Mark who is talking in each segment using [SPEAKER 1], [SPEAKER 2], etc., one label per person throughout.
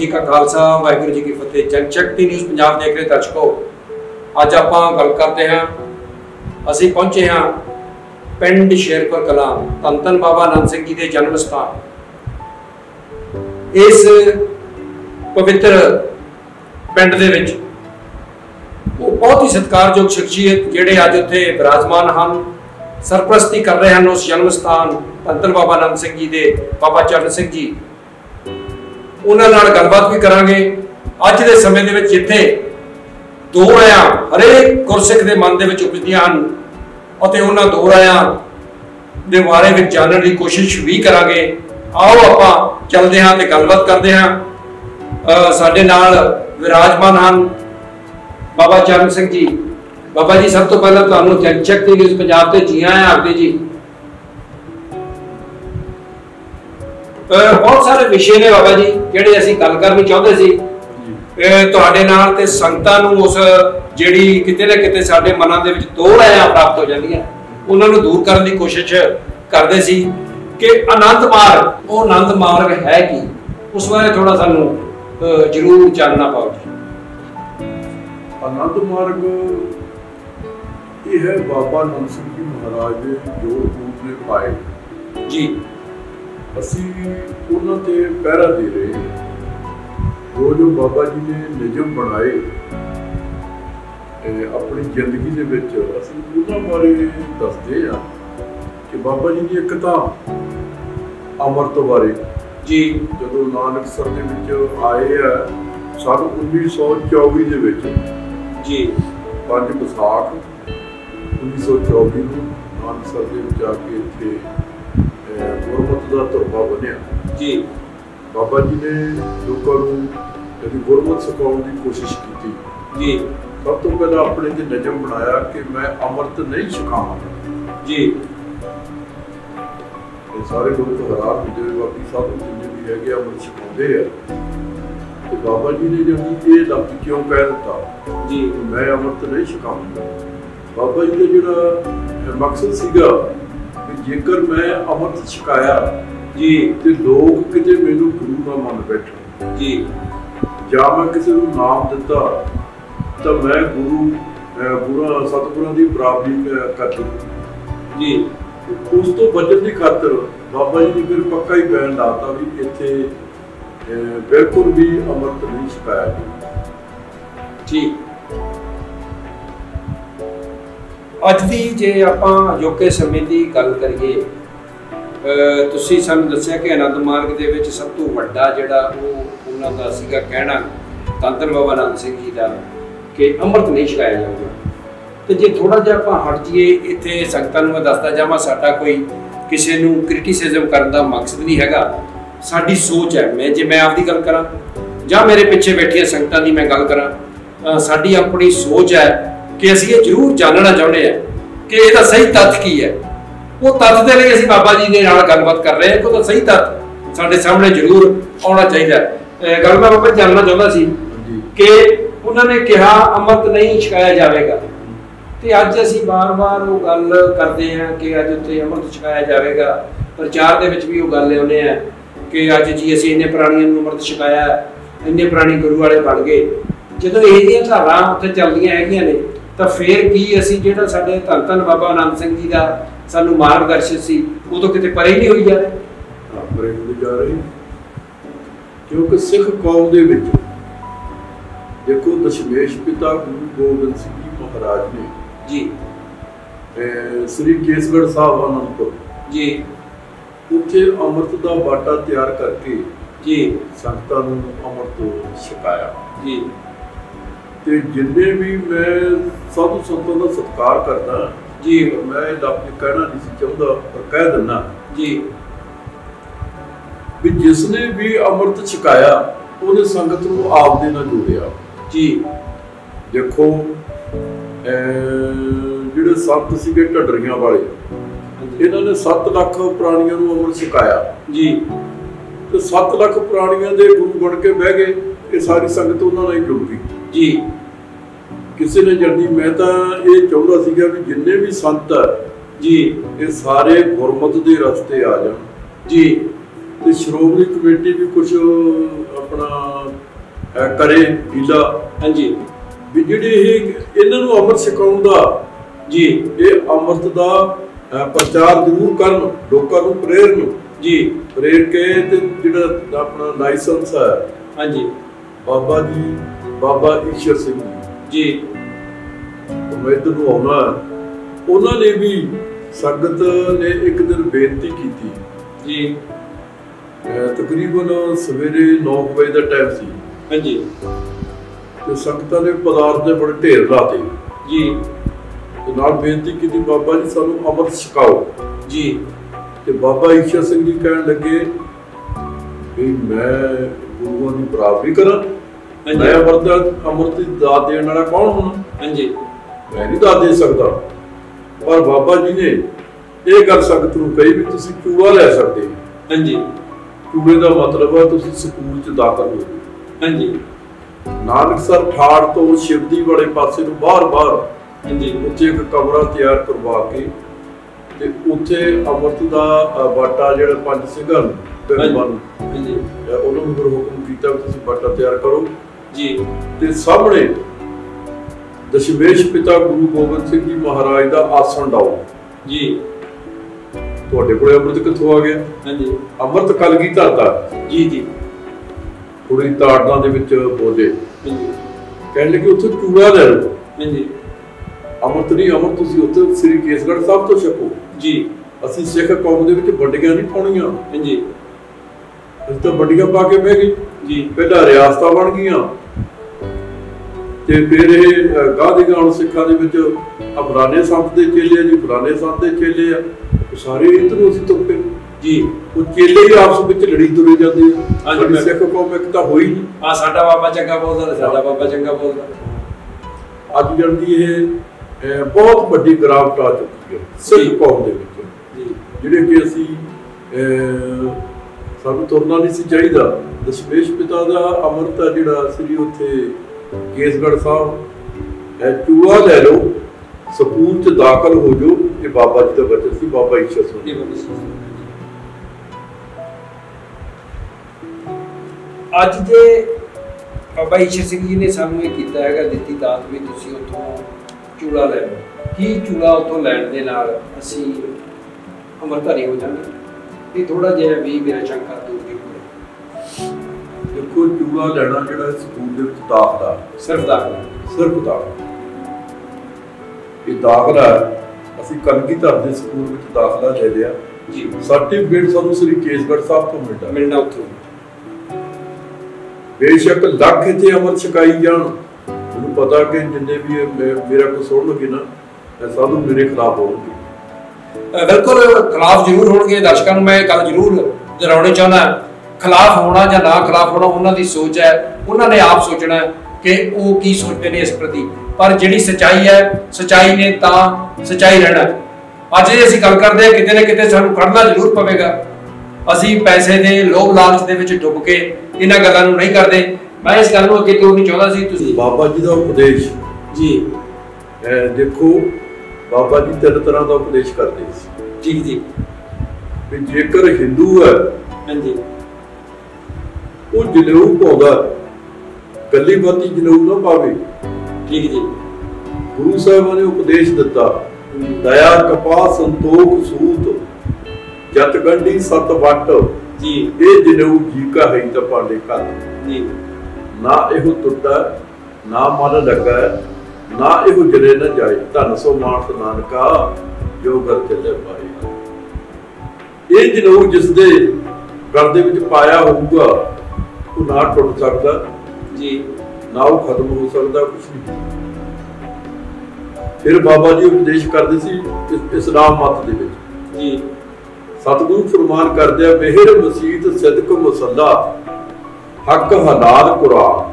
[SPEAKER 1] जी का खालसा वाहिगुरू जी की फतेह। जनशक्ति न्यूज़ पंजाब देख रहे दर्शकों, अज आप गल करते हैं, असी पहुंचे हाँ पिंड शेरपुर कलां धन धन बाबा आनंद सिंह जी के जन्म स्थान। इस पवित्र पिंड दे विच वो बहुत ही सत्कारयोग शख्सियत जिहड़े अज उत्थे विराजमान हैं, सरप्रस्ती कर रहे हैं उस जन्म स्थान धन धन बाबा आनंद सिंह जी के बाबा चरण सिंह जी। उन्होंने गलबात भी करांगे। अज के समय दे विच जिथे दो रायां हरेक गुरसिख के मन के उपजदियां हन और उन्होंने दो रायां दे बारे में जानने की कोशिश भी करांगे। आओ आप चलते हाँ तो गलबात करते हाँ। साडे नाल विराजमान हैं बाबा चरण सिंह जी। बाबा जी सब तो पहले तुहानूं जनशक्ति न्यूज़ पंजाब ते जी आए आखदे जी। बहुत सारे विषय ने बाबा जी जिहड़े असीं गल करनी चाहुंदे सी तुहाडे नाल ते संगतां नूं उस जिहड़ी किते ना किते साडे मनां दे विच दो रायां प्राप्त हो जांदियां उन्हां नूं दूर करन दी कोशिश करदे सी कि आनंद मार्ग वो आनंद मार्ग है कि उस बारे थोड़ा सानूं जरूर जानना पाओ जी।
[SPEAKER 2] आनंद मार्ग ये है बाबा आनंद सिंह जी महाराज ने जो रूप ने पाए
[SPEAKER 1] जी।
[SPEAKER 2] असी उन्हां ते पहरा दे रहे जो बाबा जी ने नियम बनाए अपनी जिंदगी दे विच असी उन्हां बारे दसदे आ कि बाबा जी की एक तां अमृत बारे
[SPEAKER 1] जी
[SPEAKER 2] जदों नानकसर दे विच आए आ सन 1924 दे विच
[SPEAKER 1] जी
[SPEAKER 2] 5 विसाख 1924 ਨੂੰ ਨਾਨਕਸਰ ਦੇ ਵਿੱਚ ਆ ਕੇ ਇੱਥੇ ਗੁਰਮਤਿ ਦਾ ਧਰਵਾ ਬਣਿਆ
[SPEAKER 1] ਜੀ।
[SPEAKER 2] ਬਾਬਾ ਜੀ ਨੇ ਲੋਕਾਂ ਨੂੰ ਜਿਹੜੀ ਗੁਰਮਤਿ ਸਿਖਾਉਣ ਦੀ ਕੋਸ਼ਿਸ਼ ਕੀਤੀ
[SPEAKER 1] ਜੀ।
[SPEAKER 2] ਸਭ ਤੋਂ ਪਹਿਲਾਂ ਆਪਣੇ ਤੇ ਨਿਯਮ ਬਣਾਇਆ ਕਿ ਮੈਂ ਅੰਮ੍ਰਿਤ ਨਹੀਂ ਛਕਾਵਾਂਗਾ
[SPEAKER 1] ਜੀ।
[SPEAKER 2] ਇਹ ਸਾਰੇ ਲੋਕ ਹੈਰਾਨ ਹੁੰਦੇ ਬਾਕੀ ਸਭ ਜਿੰਨੇ ਵੀ ਹੈਗੇ ਅੰਮ੍ਰਿਤ ਛਕਾਉਂਦੇ ਆ ਤੇ ਬਾਬਾ ਜੀ ਨੇ ਜਿਹੜੀ ਇਹ ਲਫ਼ਜ਼ ਕਿਉਂ ਕਹਿ ਦਿੱਤਾ
[SPEAKER 1] ਜੀ
[SPEAKER 2] ਮੈਂ ਅੰਮ੍ਰਿਤ ਨਹੀਂ ਛਕਾਵਾਂਗਾ। बाबा जी का जोड़ा मकसद सीगा कि जेकर मैं अमृत छकाया
[SPEAKER 1] जी
[SPEAKER 2] तो लोग किते मैनू गुरु ना मन बैठे
[SPEAKER 1] जी
[SPEAKER 2] या मैं किसी को नाम दिता तो मैं गुरु सतगुरां दी बराबरी कर दूँ जी। उस तो बचन की खातर बाबा जी ने फिर पक्का ही बैन लाता भी इत्थे बिल्कुल भी अमृत नहीं छकाया जी।
[SPEAKER 1] ਅੱਜ ਦੀ ਜੇ ਆਪਾਂ ਅਜੋਕੇ ਸਮੇਂ ਦੀ ਗੱਲ ਕਰੀਏ ਤੁਸੀਂ ਸਾਨੂੰ ਦੱਸਿਆ ਕਿ ਆਨੰਦ ਮਾਰਗ ਦੇ ਵਿੱਚ ਸਭ ਤੋਂ ਵੱਡਾ ਜਿਹੜਾ ਉਹ ਉਹਨਾਂ ਦਾ ਸੀਗਾ ਕਹਿਣਾ ਧੰਨ ਧੰਨ ਬਾਬਾ ਆਨੰਦ ਸਿੰਘ ਜੀ ਦਾ ਕਿ ਅੰਮ੍ਰਿਤ ਨਹੀਂ ਛਕਾਇਆ ਜਾਊਗਾ। ਤੇ ਜੇ ਥੋੜਾ ਜਿਹਾ ਆਪਾਂ ਹਟ ਜਾਈਏ ਇੱਥੇ ਸੰਗਤਾਂ ਨੂੰ ਮੈਂ ਦੱਸਦਾ ਜਾਵਾਂ ਸਾਡਾ ਕੋਈ ਕਿਸੇ ਨੂੰ ਕ੍ਰਿਟਿਸਿਜ਼ਮ ਕਰਨ ਦਾ ਮਕਸਦ ਨਹੀਂ ਹੈਗਾ। ਸਾਡੀ ਸੋਚ ਹੈ ਮੈਂ ਆਪਦੀ ਗੱਲ ਕਰਾਂ ਜਾਂ ਮੇਰੇ ਪਿੱਛੇ ਬੈਠੀਆਂ ਸੰਗਤਾਂ ਦੀ ਮੈਂ ਗੱਲ ਕਰਾਂ ਸਾਡੀ ਆਪਣੀ ਸੋਚ ਹੈ कि असीं ये जरूर जानना चाहते हैं कि इसका सही तत्थ की है। वो तत्थ के लिए असीं बाबा जी के नाल गलबात कर रहे हैं कि उसका सही तत्थ साडे सामने जरूर आना चाहिए। गल मैं बाबा जानना चाहता सी कि उन्होंने कहा अमृत नहीं छकाया जाएगा तो अज असीं बार बार वो गल करते हैं कि अज उत्थे अमृत छकाया जाएगा। प्रचार दे विच भी वो गल लिआउने हैं कि अज जी असीं इन्ने प्राणियां नूं अमृत छकाया इन्ने प्राणी गुरु वाले बन गए। जदों इह जिहियां धारां उत्थे चलदियां हैगियां ने तो फिर की असी जो साडे धन धन बाबा आनंद सिंह जी का सानू मार्गदर्शन सी वो तो किते परे नहीं होई जा रहे
[SPEAKER 2] परे होई जा रही क्योंकि सिख कौम दे विच देखो दशमेश पिता गुरु गोबिंद सिंह जी महाराज ने
[SPEAKER 1] जी
[SPEAKER 2] श्री केसगढ़ साहब आनंदपुर जी उत्थे अमृत दा बाटा तैयार करके जी संगतां नूं अमृत छकाया जी। ते जिन्ने भी मैं साधु संतां दा सत्कार करदा जी मैं लफ्ज़ कहना नहीं चाहता पर कह दिना जी भी जिसने भी अमृत छकाया उन्हें संगत नूं आप दे नाल जोड़िया जी। देखो जिहड़े संत सीगे ढड्डरियां वाले इन्हां ने 7 लाख प्राणियां नूं अमृत छकाया जी ते 7 लाख प्राणियां दे गुरु बन के बह गए। ये सारी संगत उन्हां नाल जुड़ गई जी। किसी ने जल्दी मैं तो ये चाहता सीगा भी जिन्ने भी संत जी ये सारे गुरमत के रस्ते आ जान जी ਤੇ ਸ਼੍ਰੋਮਣੀ ਕਮੇਟੀ ਵੀ ਕੁਝ ਆਪਣਾ करे हीला।
[SPEAKER 1] हाँ जी
[SPEAKER 2] भी जिहड़े इन्हां नूं अमृत छकाउण दा
[SPEAKER 1] जी
[SPEAKER 2] ये अमृत दा प्रचार जरूर करन, लोकां नूं प्रेरण
[SPEAKER 1] जी,
[SPEAKER 2] प्रेर के ते जिहड़ा अपना लाइसेंस है
[SPEAKER 1] हाँ जी
[SPEAKER 2] बाबा जी बाबा ईश्वर सिंह
[SPEAKER 1] जी
[SPEAKER 2] मैं इधर नूं आउणा, उन्हां ने भी संगत ने एक दिन बेनती की
[SPEAKER 1] जी,
[SPEAKER 2] तकरीबन सवेरे 9 बजे का टाइम सी।
[SPEAKER 1] हाँ जी
[SPEAKER 2] ते संगतां ने पदार्थ दे बड़े ढेर लाते
[SPEAKER 1] जी,
[SPEAKER 2] ते नाल बेनती की बाबा जी सानू अमृत छकाओ
[SPEAKER 1] जी।
[SPEAKER 2] ते बाबा ईश्वर सिंह जी कहण लगे भी मैं गुरुआं दी बराबरी करा, मैं अमृत दी दात देण वाला कौन हूं?
[SPEAKER 1] हाँ जी
[SPEAKER 2] मैं नहीं दात दे सकदा। पर बाबा जी ने ये गल संगत नूं कही भी तुसीं चूड़ा लै सकदे।
[SPEAKER 1] हाँ जी
[SPEAKER 2] चूड़े का मतलब है तुसीं स्कूल च दाखल हो।
[SPEAKER 1] हाँ जी
[SPEAKER 2] नानकसर फाड़ तो शिवदी वाले पासे नूं बाहर
[SPEAKER 1] हाँ जी
[SPEAKER 2] उत्थे एक कमरा तैयार करवा के ते उत्थे अमृत दा बाटा जिहड़ा पंज सिंघां नूं
[SPEAKER 1] हाँ जी
[SPEAKER 2] उन्होंने फिर हुक्म कीता कि तुसीं बाटा तैयार करो
[SPEAKER 1] जी।
[SPEAKER 2] ते सामने दशमेश पिता गुरु गोबिंद सिंह जी महाराज दा आसन डाओ
[SPEAKER 1] जी।
[SPEAKER 2] तुहाडे कोले अमृत कित्थों आ गया?
[SPEAKER 1] हाँ जी
[SPEAKER 2] अमृत कलगीधर दा
[SPEAKER 1] जी जी
[SPEAKER 2] थोड़ी ताड़ना दे विच बोले
[SPEAKER 1] हाँ जी
[SPEAKER 2] कहने लगे उत्थे चूड़ा ले लो।
[SPEAKER 1] हाँ जी
[SPEAKER 2] अमृत नहीं, अमृत तुसीं उत्थे श्री केसगढ़ साहब तो छको जी। असीं सिख कौम दे विच वड्डियां नहीं पाउणीआं। हाँ जी असीं तां वड्डियां पा के बह गए जी। पहला रियासतां बन गईआं ते फिर इह गाह दी गाउण सिखां दे विच फलाणे संत दे चेले जी, फलाणे संत दे चेले आ, सारे इधरों असीं तुर पे जी। वो चेले ही आपस में लड़ी तुरे जाते हैं। सिख कौम एक तो होई नहीं।
[SPEAKER 1] हाँ साडा बाबा चंगा बोलदा, साडा बाबा चंगा बोलदा।
[SPEAKER 2] अज जल्दी ये बहुत बड़ी गिरावट आ चुकी है सिख कौम दे विच, जिहड़े कि असीं सानूं तुरना नहीं सी चाहीदा। दशमेश पिता दा अमृत आ जिहड़ा श्री उत्थे केसगढ़ साहब चूड़ा लै लो, स्कूल च दाखल हो जाओ, ये बाबा जी का वचन सी, बाबा ईश्वर सिंह।
[SPEAKER 1] ਅੱਜ ਜੇ ਬਾਬਾ ਈਸ਼ਰ ਸਿੰਘ ਜੀ ਨੇ ਸਾਨੂੰ ਇਹ ਕੀਤਾ ਹੈਗਾ, ਦਿੱਤੀ ਦਾਤ ਵੀ ਤੁਸੀਂ ਉੱਥੋਂ ਚੂੜਾ ਲੈ ਲਓ, ਕੀ ਚੂੜਾ ਉੱਥੋਂ ਲੈਣ ਦੇ ਨਾਲ ਅਸੀਂ ਅੰਮ੍ਰਿਤਧਾਰੀ ਹੋ ਜਾਵਾਂਗੇ? ਇਹ ਥੋੜਾ ਜਿਹਾ ਵੀ ਮੇਰਾ ਸ਼ੰਕਾ ਦੂਰ ਕੀਤੀ।
[SPEAKER 2] ਦੇਖੋ ਚੂੜਾ ਲੈਣਾ ਜਿਹੜਾ ਸਕੂਲ ਦੇ ਵਿੱਚ ਦਾਖਲਾ,
[SPEAKER 1] ਸਿਰਫ ਦਾਖਲਾ,
[SPEAKER 2] ਸਿਰਫ ਦਾਖਲਾ, ਇਹ ਦਾਖਲਾ ਅਸੀਂ ਕਲਗੀਧਰ ਦੇ ਸਕੂਲ ਵਿੱਚ ਦਾਖਲਾ ਲੈ ਲਿਆ ਜੀ। ਸਰਟੀਫਿਕੇਟ ਸਾਨੂੰ ਸ੍ਰੀ ਕੇਸਗੜ੍ਹ ਸਾਹਿਬ ਤੋਂ ਮਿਲਣਾ
[SPEAKER 1] ਉੱਥੋਂ।
[SPEAKER 2] बेशक लख इतने अमृत छकाई जान, मैनूं पता कि जिन्ने भी मेरा कुछ सुनगे ना साधु मेरे खिलाफ होणगे।
[SPEAKER 1] बिल्कुल खिलाफ जरूर होणगे। दर्शकों को मैं गल जरूर दोहराउणी चाहुंदा, खिलाफ होना या ना खिलाफ होना उन्हां दी सोच है, उन्होंने आप सोचना कि वो की सोचते हैं इस प्रति। पर जिहड़ी सच्चाई है, सच्चाई ने तां सच्चाई रहना। अज जे असीं गल करदे हां किते ना किते सानूं खड़ना जरूर पवेगा। ਅਸੀਂ ਪੈਸੇ ਦੇ ਲੋਭ ਲਾਲਚ ਦੇ ਵਿੱਚ ਡੁੱਬ ਕੇ ਇਹਨਾਂ ਗੱਲਾਂ ਨੂੰ ਨਹੀਂ ਕਰਦੇ। ਮੈਂ ਇਸ ਗੱਲ ਨੂੰ ਅੱਗੇ ਤੋਰਨੀ ਚਾਹੁੰਦਾ ਸੀ। ਤੁਸੀਂ
[SPEAKER 2] ਬਾਬਾ ਜੀ ਦਾ ਉਪਦੇਸ਼
[SPEAKER 1] ਜੀ
[SPEAKER 2] ਦੇਖੋ, ਬਾਬਾ ਜੀ ਤਿੰਨ ਤਰ੍ਹਾਂ ਦਾ ਉਪਦੇਸ਼ ਕਰਦੇ ਸੀ
[SPEAKER 1] ਜੀ ਜੀ।
[SPEAKER 2] ਵੀ ਜੇਕਰ ਹਿੰਦੂ ਹੈ
[SPEAKER 1] ਹਾਂਜੀ
[SPEAKER 2] ਉਹ ਜਨੇਊ ਪਾਉਂਦਾ, ਗੱਲੀ ਬਾਤੀ ਜਨੇਊ ਨਾ ਪਾਵੇ।
[SPEAKER 1] ਠੀਕ ਜੀ।
[SPEAKER 2] ਗੁਰੂ ਸਾਹਿਬਾਂ ਨੇ ਉਪਦੇਸ਼ ਦਿੱਤਾ, ਦਇਆ ਕਪਾ ਸੰਤੋਖ ਸੂਤ जत गंडी सत वट
[SPEAKER 1] जी,
[SPEAKER 2] ये जनेऊ जी का है तो पाले कल
[SPEAKER 1] जी। ना
[SPEAKER 2] एहो टुटा ना मन लगा ना एहो जले न जाए, धन सो मानस नानका जो गल चले पाए। ये जनेऊ जिस दे गल दे विच पाया होऊगा वो ना टुट सकदा जी, ना वो खत्म हो सकदा, कुछ नहीं। फिर बाबा जी उपदेश करदे सी इस्लाम मत दे विच जी। सतगुरु फरमान करदे मेहर मसीत सिदक मसला हक हलाल कुरान।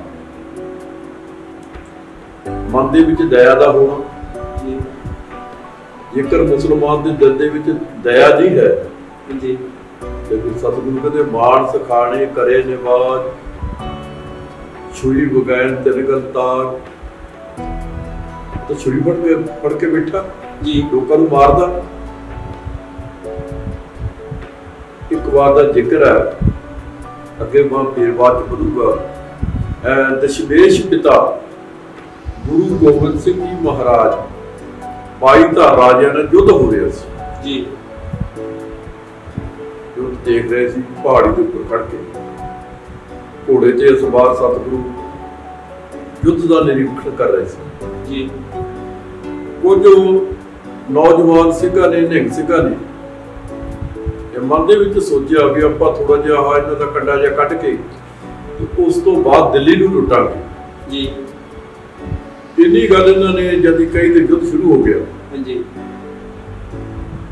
[SPEAKER 2] मन दे विच दया दा होना, जेकर मुसलमान दे दिल दे विच दया नहीं है जी, ते फिर सतगुरु कहते मान सखाने करे निवाज छुरी बगैन तिलगल ताग। तो छुरी फड़ के बैठा जी, लोकां नूं मारदा। एक एक बार का जिक्र है, अगे मैं फिर बाद बढ़ूंगा। दशमेश पिता गुरु गोबिंद सिंह जी महाराज 22 धार राजा ने युद्ध हो रहा जी, युद्ध देख रहे थे पहाड़ी के ऊपर खड़ के, घोड़े ते सवार सतगुरु युद्ध का निरीक्षण कर रहे थे जी। कुछ नौजवान सिंघा ने, निहंग सिंघा ने मन दे विच सोचिया भी आपां थोड़ा जिहा इन्हां दा कंडा जिहा कढ के उस तो बाद दिल्ली नूं लुटांगे जी। इन्नी गल इन्हां ने जद कही ते युद्ध शुरू हो गया जी।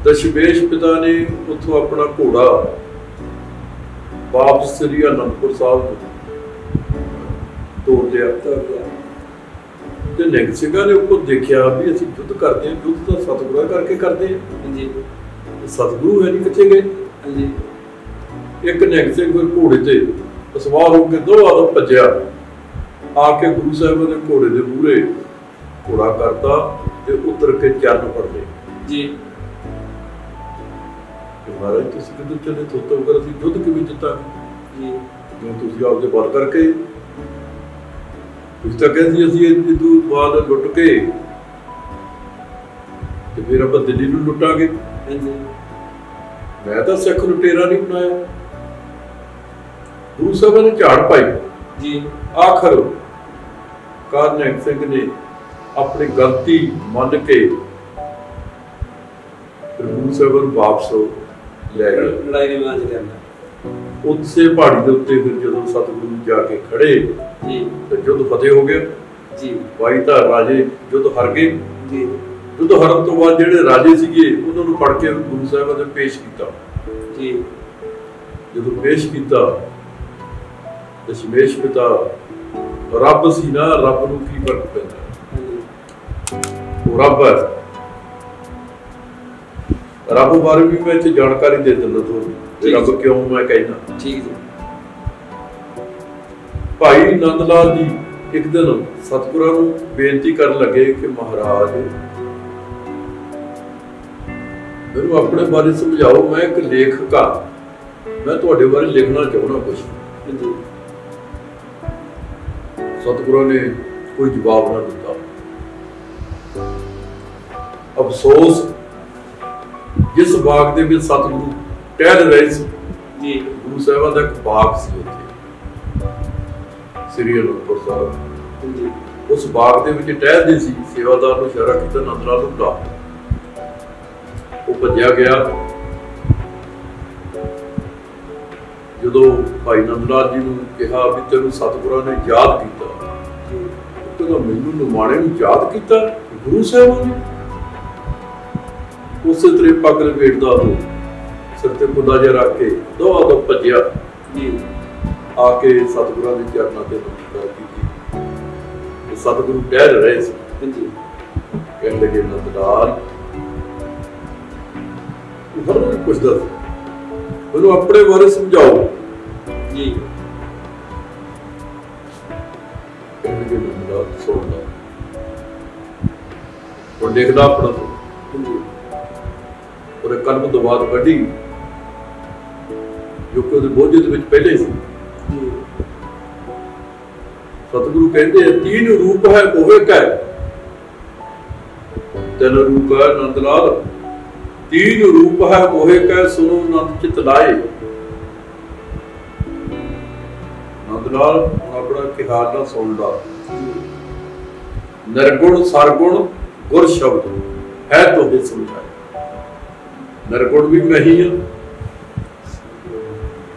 [SPEAKER 2] दशमेश पिता ने उत्थों अपना घोड़ा वापस श्री आनंदपुर साहब तोड़ दिया ते निहंग सिंघा ने उपर देखिया भी असीं युद्ध करते हैं, युद्ध तां सतगुरां करके करते हैं जी, सतगुरु है नहीं किथे गए जी। एक निहंग सिंह फिर घोड़े ते सवार होकर दो आदम भज्या आके गुरु साहिब ने घोड़े दे मूहरे घोड़ा करता ते उतर के चरण पड़ गए जी। महाराज तुसीं किधर चले, तो अगर असीं युद्ध किवें जितांगे जी, क्यों तुसीं आपदे बल करके तुसीं तां कहंदे असीं इदों बाद लुट के ते फिर आपां दिल्ली नूं लुटांगे। मैं तो सिख लुटेरा नहीं बनाया। गुरु साहब ने झाड़ पाई जी। आखिर कार निहंग सिंह ने अपनी गलती मन के गुरु साहब वापस ले गए, लड़ाई में उससे पहाड़ी के उत्ते फिर जो सतगुरु जाके खड़े जी तो युद्ध फतेह हो गया जी। 22 धार राजे युद्ध हार गए जी। युद्ध हरण तो बाद जिहड़े राजे सीगे उन्हां नूं फड़ के गुरु साहिब ने पेश कीता जी। जदों पेश कीता दशमेश पिता रब सी ना, रब नूं की फर्क पैंदा, वो रब है। रब बारे भी मैं इत्थे जानकारी दे दिंदा तुहानूं, रब क्यों मैं कहना ठीक जी। भाई नंद लाल जी एक दिन सतगुरां नूं बेनती करन लगे कि महाराज मैनूं अपने बारे समझाओ, मैं एक लेखक हाँ, मैं तुहाडे बारे लिखना चाहुंदा कुछ। सतगुरु ने कोई जवाब ना दिता। अफसोस जिस बाग दे विच सतगुरु टहल रहे जी, गुरु साहिबां दा एक बाग सी उत्थे श्री आनंदपुर साहिब, उस बाग दे विच टहलदे सी। सेवादार नूं इशारा कीता नंद लाल नूं बुला, वो भज्या गया। जदों भाई नंद लाल जी नूं कहा भी तैनूं सतगुरां ने याद कीता, कहंदा मैनूं निमाणे नूं याद कीता गुरु साहिब ने। उसे तरह पग लपेटदा हो सिर ते कुंडा जिहा रख के दो भज्या जी, आके सतगुरां दे चरनां ते नमस्कार कीती। सतगुरु टहल रहे सी जी, कहण लगे नंद लाल हर कोई पुछदा मैनूं अपने बारे समझाओ जी। कहणगे नंद लाल सुण ला, हुण लिखदा अपना और कलम तो बाद कढ़ी जो कि उहदे बोझे दे विच पहले सी। सतगुरु कहते हैं तीन रूप है ओहे कै, तीन रूप है नंद लाल, तीन रूप है मोहे कै सुनो नंद चित लाए। नंद लाल अपना ख्याल ना सुन ला। निर्गुण सरगुण गुर शब्द है तो भी समझाए। निर्गुण भी मैं ही हूं,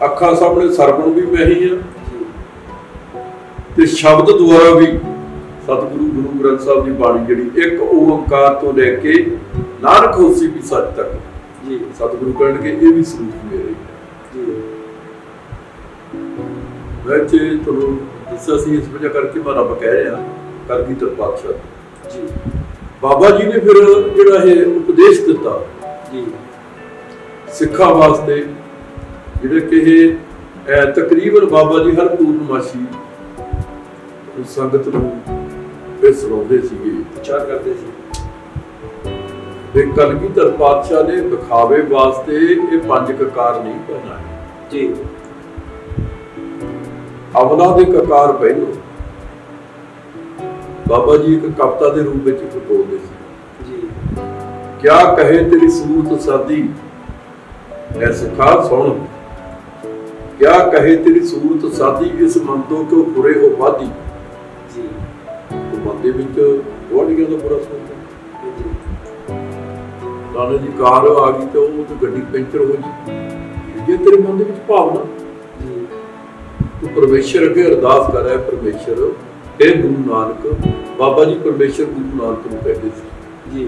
[SPEAKER 2] अखा सामने सरगुण भी मैं ही हूं, ते शब्द द्वारा भी सतगुरु गुरु ग्रंथ साहब की बाणी जिहड़ी एक ओंकार तो लेके नानक होसी भी सच तक जी, सतगुरु कहणगे ये भी स्वरूप मेरे जी। वैसे तुहानूं दस्सिया सी इस वजह करके मैं रब कह रहा कलगीधर पातशाह जी। बाबा जी ने फिर जिहड़ा ये उपदेश दिता जी सिखा वास्ते, जिहड़े कि तकरीबन बाबा जी हर पूर्णमासी संगत नूं फिर सुणाउंदे सीगे, प्रचार करते सी। कलगीधर पातशाह ने दिखावे वास्ते ये 5 ककार नहीं बनाए।
[SPEAKER 1] जी
[SPEAKER 2] अमला दे ककार पहलो बाबा जी एक कविता के रूप में बोलते जी क्या कहे तेरी सूरत सादी ऐ सुखा सुन क्या कहे तेरी सूरत सादी इस मन तो क्यों बुरे हो वादी जी तो मन दे विच वाडियां दा बुरा सोचदा नाले जी कार आ गई तो वो गड्डी पंचर हो गई जे तेरे मन दे विच भावना जी तू परमेश्वर अगे अरदास कर रहा है परमेश्वर हे गुरु नानक बाबा जी परमेश्वर गुरु नानक नूं कहते सी जी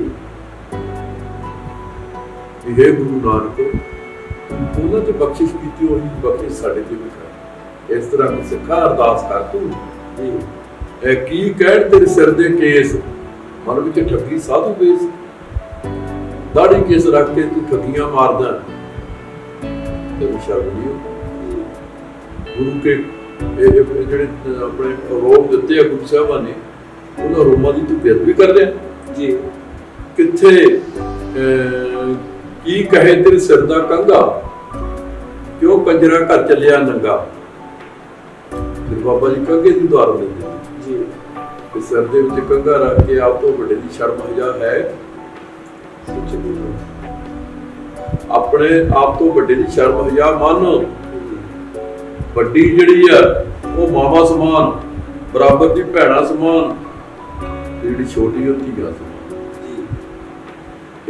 [SPEAKER 2] हे गुरु नानक उन्होंने तो बख्शिश की हुई बख्शिश साढ़े ते भी कर इस तरह सिखा अरदास कर तू की कह तेरे सिर दे केस मन विच ठगी साधु बेस दाढ़ी केस रख के तू ठगियां मारदा तेरे शर्म नहीं गुरु के ਜਿਹੜੇ ਆਪਣੇ ਰੋਮ ਦਿੱਤੇ ਆ ਗੁਰੂ ਸਾਹਿਬਾਂ ਨੇ ਉਹਨਾਂ ਰੋਮਾਂ ਦੀ ਤੂੰ ਬੇਅਦਬੀ ਕਰ ਰਿਹਾ ਜੀ ਕਿੱਥੇ ਕੀ ਕਹੇ ਤੇਰੇ ਸਿਰ ਦਾ ਕੰਘਾ ਕਿਉਂ ਕੰਜਰਾ ਘਰ ਚੱਲਿਆ ਨੰਗਾ ਫਿਰ ਬਾਬਾ ਜੀ ਕੰਘੇ ਦੀ ਉਦਾਹਰਨ ਦਿੰਦੇ ਜੀ ਤੇ ਸਿਰ ਦੇ ਵਿੱਚ ਕੰਘਾ ਰੱਖ ਕੇ ਆਪ ਤੋਂ ਵੱਡੇ ਦੀ ਸ਼ਰਮ ਹਜਾ ਹੈ ਆਪਣੇ ਆਪ ਤੋਂ ਵੱਡੇ ਦੀ ਸ਼ਰਮ ਹਜਾ ਮੰਨ ਵੱਡੀ ਜਿਹੜੀ ਆ ਉਹ ਮਾਵਾ ਸਮਾਨ ਬਰਾਬਰ ਦੀ ਭੈਣਾ ਸਮਾਨ ਜਿਹੜੀ ਛੋਟੀ ਹੁੰਦੀ ਆ ਜੀ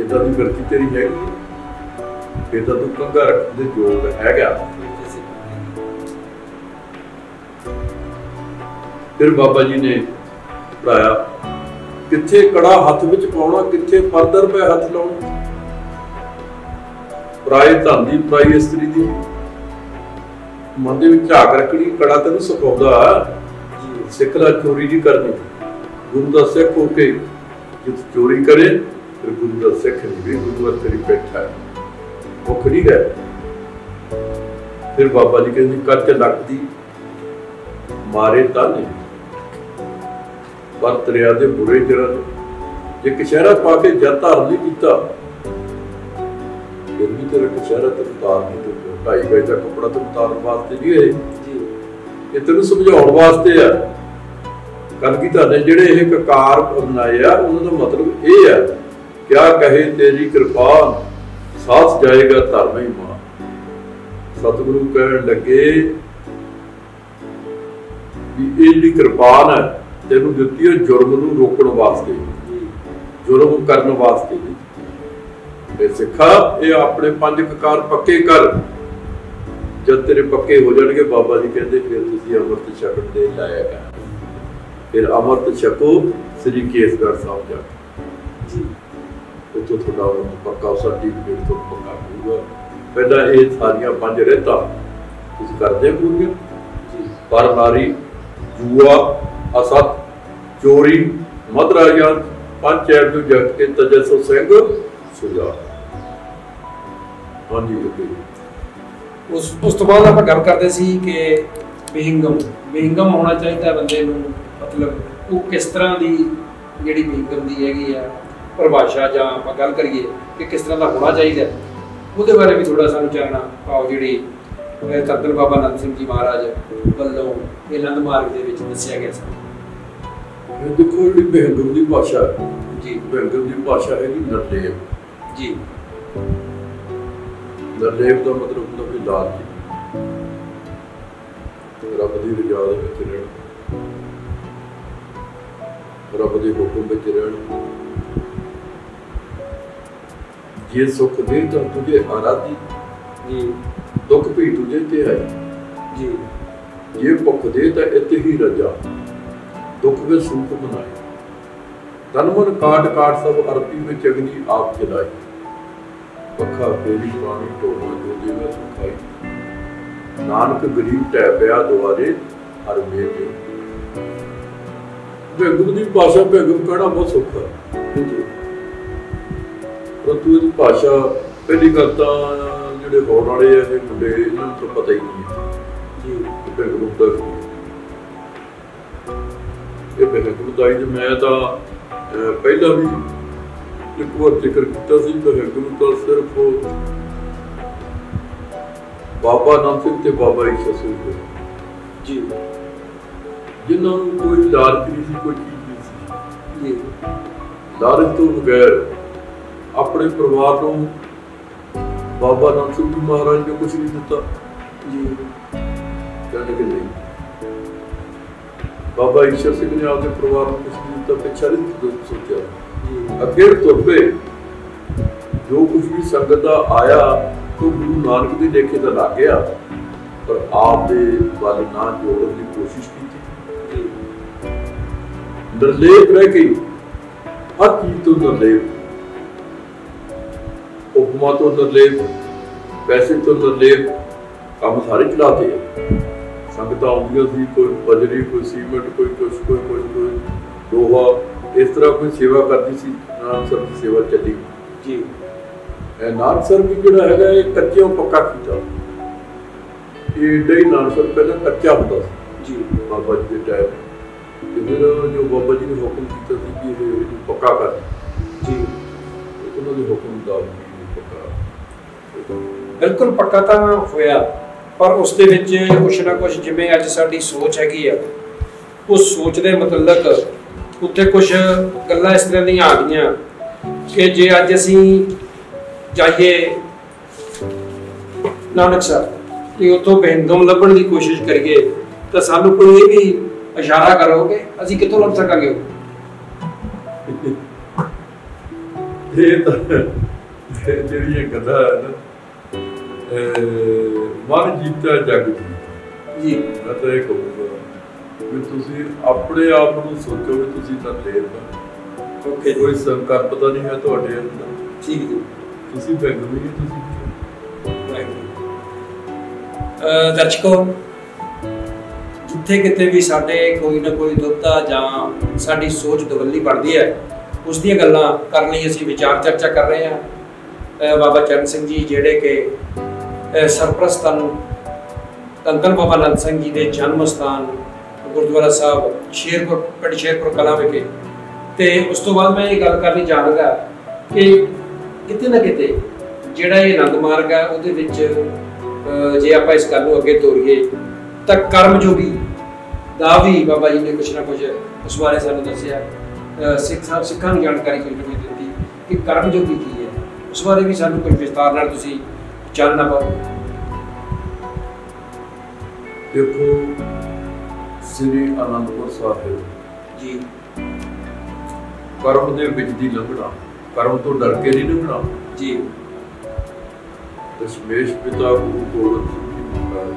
[SPEAKER 2] ਇਦਾਂ ਦੀ ਗਲਤੀ ਤੇਰੀ ਹੈਗੀ ਫਿਰ ਤਾਂ ਤੂੰ ਕੰਘਾ ਰੱਖਣ ਦੇ ਯੋਗ ਹੈਗਾ ਫਿਰ ਬਾਬਾ ਜੀ ਨੇ ਪੜਾਇਆ ਕਿੱਥੇ ਕੜਾ ਹੱਥ ਵਿੱਚ ਪਾਉਣਾ ਕਿੱਥੇ ਫਰਦਰ ਪੈ ਹੱਥ ਲਾਉਣਾ ਪਰਾਏ ਧਨ ਦੀ ਪਰਾਈ ਇਸਤਰੀ ਦੀ ਮਨ ਦੇ ਵਿੱਚ ਝਾਕ ਰੱਖਣੀ ਕੜਾ ਤੈਨੂੰ ਸਿਖਾਉਂਦਾ ਸਿੱਖ ਲੈ ਚੋਰੀ ਨਹੀਂ ਕਰਨੀ ਗੁਰੂ ਦਾ ਸਿੱਖ ਹੋ ਕੇ ਜੇ ਚੋਰੀ ਕਰੇ ਫਿਰ ਗੁਰੂ ਦਾ ਸਿੱਖ ਨਹੀਂ ਵੀ ਗੁਰੂ ਤੇਰੀ ਬੈਠਾ ਹੈ ਉਹ ਖੜੀ ਹੈ ਫਿਰ ਬਾਬਾ ਜੀ ਕਹਿੰਦੇ ਕੱਚ ਲੱਗਦੀ ਮਾਰੇ ਤਾਂ ਨਹੀਂ ਪਰ ਦਰਿਆ ਦੇ ਬੁਰੇ ਜਰਨ ਜੇ ਕਸ਼ਹਿਰਾ ਪਾ ਕੇ ਜਦ ਧਾਰਨ ਨਹੀਂ ਕੀਤਾ ਫਿਰ ਵੀ ਤੇਰਾ ਕਸ਼ਹਿਰਾ ਤੇ ਉਤਾਰ ਨਹੀਂ ਤੇ 2.5 ਗਜ ਦਾ ਕੱਪੜਾ ਤੇ ਉਤਾਰਨ ਵਾਸਤੇ ਨਹੀਂ ਹੈ ਜੀ ਇਹ ਤੈਨੂੰ ਸਮਝਾਉਣ ਵਾਸਤੇ ਆ ਕਲਗੀਧਰ ਨੇ ਜਿਹੜੇ ਇਹ ਕਕਾਰ ਬਣਾਏ ਆ ਉਹਨਾਂ ਦਾ ਮਤਲਬ ਇਹ ਆ ਕਿਆ ਕਹੇ ਤੇਰੀ ਕਿਰਪਾ ਸਾਥ ਜਾਏਗਾ ਧਰਮ ਹੀ ਮਾਂ ਸਤਿਗੁਰੂ ਕਹਿਣ ਲੱਗੇ ਵੀ ਇਹ ਜਿਹੜੀ ਕਿਰਪਾਨ ਹੈ ਤੈਨੂੰ ਦਿੱਤੀ ਹੈ ਜੁਰਮ ਨੂੰ ਰੋਕਣ ਵਾਸਤੇ ਜੁਰਮ ਕਰਨ ਵਾਸਤੇ ਤੇ ਸਿੱਖਾ ਇਹ ਆਪਣੇ 5 ਕਕਾਰ ਪੱਕੇ ਕਰ ਜਦ ਤੇਰੇ ਪੱਕੇ ਹੋ ਜਾਣਗੇ ਬਾਬਾ ਜੀ ਕਹਿੰਦੇ ਫਿਰ ਤੁਸੀਂ ਅੰਮ੍ਰਿਤ ਛਕਣ ਦੇ ਲਾਇਕ ਹੈ ਫਿਰ ਅੰਮ੍ਰਿਤ ਛਕੋ ਸ੍ਰੀ ਕੇਸਗੜ੍ਹ ਸਾਹਿਬ ਜਾ ਜੀ ਉੱਥੋਂ ਤੁਹਾਡਾ ਪੱਕਾ ਸਰਟੀਫਿਕੇਟ ਤੋਂ ਪੱਕਾ ਹੋਊਗਾ ਪਹਿਲਾਂ ਇਹ ਸਾਰੀਆਂ 5 ਰਹਿਤਾ ਤੁਸੀਂ ਕਰਦੇ ਪੂਰੀਆਂ ਜੀ ਪਰ ਨਾਰੀ ਜੂਆ ਅਸਤ ਚੋਰੀ ਮਦਰਾਜਾਂ 5 ਚੈਰ ਨੂੰ ਜਗਤ ਕੇ ਤਜਸੋ ਸਿੰਘ ਸੁਝਾ ਹਾਂਜੀ
[SPEAKER 1] ਉਸ ਤੋਂ ਬਾਅਦ ਆਪਾਂ ਗੱਲ ਕਰਦੇ ਸੀ ਕਿ ਵਿਹੰਗਮ ਹੋਣਾ ਚਾਹੀਦਾ ਬੰਦੇ ਨੂੰ ਮਤਲਬ ਉਹ ਕਿਸ ਤਰ੍ਹਾਂ ਦੀ ਜਿਹੜੀ ਵਿਹੰਗਮ ਦੀ ਹੈਗੀ ਆ ਪਰਿਭਾਸ਼ਾ ਜਾਂ ਆਪਾਂ ਗੱਲ ਕਰੀਏ ਕਿ ਕਿਸ ਤਰ੍ਹਾਂ ਦਾ ਹੋਣਾ ਚਾਹੀਦਾ ਉਹਦੇ ਬਾਰੇ ਵੀ ਥੋੜਾ ਸਾਨੂੰ ਜਾਣਨਾ ਪਾਓ ਜਿਹੜੀ ਧੰਨ ਬਾਬਾ ਨੰਦ ਸਿੰਘ ਜੀ ਮਹਾਰਾਜ ਵੱਲੋਂ ਇਹ ਆਨੰਦ ਮਾਰਗ ਦੇ ਵਿੱਚ ਦੱਸਿਆ ਗਿਆ ਸੀ
[SPEAKER 2] ਦੇਖੋ ਜਿਹੜੀ ਵਿਹੰਗਮ ਦੀ ਭਾਸ਼ਾ ਜੀ ਵਿਹੰਗਮ ਦੀ ਭਾਸ਼ਾ ਹੈਗੀ ਨਰਦੇਵ
[SPEAKER 1] ਜੀ
[SPEAKER 2] ਨਰਦੇਵ ਦਾ ਮਤਲਬ ਹੁੰਦਾ ਵੀ ਲਾਲ ਜੀ ਰੱਬ ਦੀ ਰਜ਼ਾ ਦੇ ਵਿੱਚ ਰਹਿਣਾ ਰੱਬ ਦੇ ਹੁਕਮ ਵਿੱਚ ਰਹਿਣਾ ਜੇ ਸੁਖ ਦੇ ਤਾਂ ਤੁਝੇ ਆਰਾਧੀ ਜੀ ਦੁੱਖ ਵੀ ਤੁਝੇ ਤੇ ਹੈ ਜੀ ਜੇ ਭੁੱਖ ਦੇ ਤਾਂ ਇੱਥੇ ਹੀ ਰਜਾ ਦੁੱਖ ਵਿੱਚ ਸੁਖ ਮਨਾਏ ਤਨ ਮਨ ਕਾਟ ਕਾਟ ਸਭ ਅਰਪੀ ਵਿੱਚ ਅਗਨੀ ਆਪ ਜਲਾਈ ਪੱਖਾ ਫੇਰੀ ਪਾਣੀ ਢੋਣਾ ਜੋ ਦੇਵੇ ਸੁਖਾਈ ਨਾਨਕ ਗਰੀਬ ਟੈ ਪਿਆ ਦੁਆਰੇ ਹਰ ਮੇਰ ਦੇ ਵਿਹੰਗਮ ਦੀ ਭਾਸ਼ਾ ਵਿਹੰਗਮ ਕਹਿਣਾ ਬਹੁਤ ਸੌਖਾ ਹੈ ਪਰੰਤੂ ਇਹਦੀ ਭਾਸ਼ਾ ਪਹਿਲੀ ਗੱਲ ਤਾਂ ਜਿਹੜੇ ਹੋਣ ਵਾਲੇ ਆ ਇਹ ਮੁੰਡੇ ਇਹਨਾਂ ਨੂੰ ਤਾਂ ਪਤਾ ਹੀ ਨਹੀਂ ਹੈ ਜੀ ਵਿਹੰਗਮ ਦਾ ਇਹ ਵਿਹੰਗਮ ਦਾ ਹੀ ਮੈਂ ਤਾਂ ਪਹਿਲਾਂ ਵੀ ਇੱਕ ਵਾਰ ਜ਼ਿਕਰ ਕੀਤਾ ਸੀ ਵਿਹੰਗਮ ਤਾਂ ਸਿਰਫ ਬਾਬਾ ਨਾਨਕ ਸਿੰਘ ਤੇ ਬਾਬਾ ਈਸ਼ਰ ਸਿੰਘ ਜੀ, ਜਿਨ੍ਹਾਂ ਨੂੰ ਕੋਈ ਲਾਲਚ ਨਹੀਂ ਸੀ, ਕੋਈ ਚੀਜ਼ ਨਹੀਂ ਸੀ ਜੀ। ਲਾਲਚ ਤੋਂ ਬਗੈਰ ਆਪਣੇ ਪਰਿਵਾਰ ਨੂੰ ਬਾਬਾ ਨਾਨਕ ਸਿੰਘ ਜੀ ਮਹਾਰਾਜ ਨੇ ਕੁਛ ਨਹੀਂ ਦਿੱਤਾ ਜੀ। ਕਹਿੰਦੇ ਕਿ ਨਹੀਂ, ਬਾਬਾ ਈਸ਼ਰ ਸਿੰਘ ਨੇ ਆਪਦੇ ਪਰਿਵਾਰ ਨੂੰ ਕੁਛ ਨਹੀਂ ਦਿੱਤਾ, ਪਿੱਛਾ ਨਹੀਂ ਸੋਚਿਆ ਜੀ। ਅੱਗੇ ਤੁਰ ਪਏ, ਜੋ ਕੁਛ ਵੀ ਸੰਗਤ ਦਾ ਆਇਆ तो गुरु नानक के लेखे तो लग गया, पर आप दे वाल ना जोड़ने की कोशिश की। निर्लेप रह गई, हर चीज तो निर्लेप, उपमा तो निर्लेप, पैसे तो निर्लेप, काम सारे चलाते हैं। संगत आउंदियां सी, कोई बजरी, कोई सीमेंट, कोई कुछ, कोई लोहा, इस तरह कोई सेवा करती सी। नानक सर की सेवा चली जी। नानक सर भी जोड़ा है कच्चे पक्का किया, एडा ही नानक सर पहले कच्चा होता जी बाबा जी के टाइम, फिर जो बाबा जी ने हुक्म किया कि पक्का कर जी, उन्होंने हुक्म मुताबिक पक्का
[SPEAKER 1] बिल्कुल पक्का तो होया, पर उस दे विच कुछ ना कुछ जिवें अज साडी सोच हैगी आ, उस सोच दे मुतलक उत्थे कुछ गल्लां इस तरह दीयां आ गईयां कि जे अज असीं जाइए नानकसर ते उत्थों बहिंदम लभण की कोशिश करिए तो सानू कोई ये भी इशारा करो कि असीं कित्थों लभ सकांगे।
[SPEAKER 2] ये तो जिहड़ियां गल्लां ना मन जीता जग जीता जी। मैं तो ये कहूँगा कि तुसीं अपने आप नूं सोचो कि तुसीं तां लेप ओके, कोई संकल्प पता नहीं है तुहाडे अंदर
[SPEAKER 1] ठीक जी। दर्शकों, जिथे किते भी साडे कोई ना कोई दुबदा जां साडी सोच दवल्ली बढ़ती है, उस दी गल्लां करने असीं विचार चर्चा कर रहे हैं। बाबा चरण सिंह जी जिहड़े कि सरप्रस्त धन धन बाबा नानक सिंह जी के जन्म स्थान गुरुद्वारा साहब शेरपुर पिंड शेरपुर कलां विखे, ते उस तो बाद मैं ये गल करनी चाहांगा कि किते ना किते जिहड़ा ये आनंद मार्ग है उहदे विच जे आपां इस गल नूं अगे तोरीए तां कर्म जोगी दा भी बाबा जी ने कुछ ना कुछ उस बारे सानूं दस्सिया, सिखां नूं जानकारी कुछ ना कुछ दित्ती कि कर्म जोगी की है, उस बारे भी सानूं कुछ विस्तार नाल तुसीं जानना पाओ।
[SPEAKER 2] देखो श्री आनंदपुर साहिब
[SPEAKER 1] जी,
[SPEAKER 2] कर्म दे विच दी लंघना, कर्म तो डर के नहीं लंघना
[SPEAKER 1] जी।
[SPEAKER 2] दशमेश पिता गुरु गोबिंद सिंह जी महाराज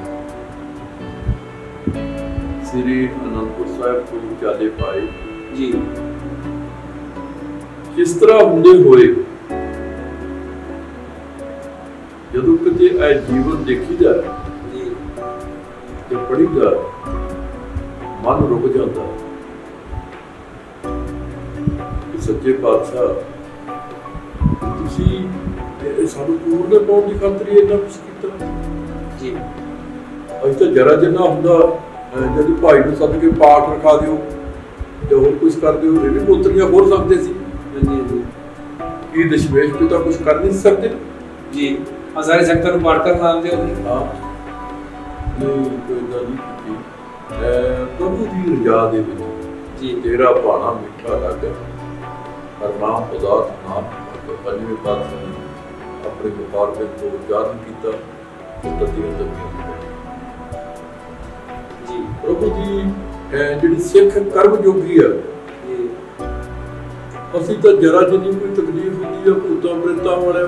[SPEAKER 2] श्री आनंदपुर साहिब को विचाले पाए
[SPEAKER 1] जी।
[SPEAKER 2] किस तरह हुंदे होए जदों किते ऐ जीवन देखी जाए
[SPEAKER 1] जी,
[SPEAKER 2] ते पढ़ी जाए, मन रुक जाता कि सच्चे पातशाह सानू पूर्ण पाउण दी खातिर इन्ना कुछ कीता
[SPEAKER 1] जी।
[SPEAKER 2] अज तो जरा जिन्ना हुंदा जद भाई नूं सद के पाठ रखा दिओ जो होर कुछ कर दिओ, ये भी पोतरियां खोल सकदे सी जी। कि दशमेश पिता कुछ कर नहीं सकते
[SPEAKER 1] जी, सारी संगतां नूं पाठ कर लांदे हो।
[SPEAKER 2] हां, नहीं कोई गल नहीं की। प्रभु दी रजा दे विच जी तेरा भाणा मिठा लगे, हर नाम पदार्थ नाम पंजवें पातशाह अपने व्यापार में तो उच्चारण किया जी। प्रभु जी जिहड़ी सिख कर्म जोगी है, असीं तां जरा जिन्नी कोई तकलीफ होंदी है भूतां प्रेतां वाले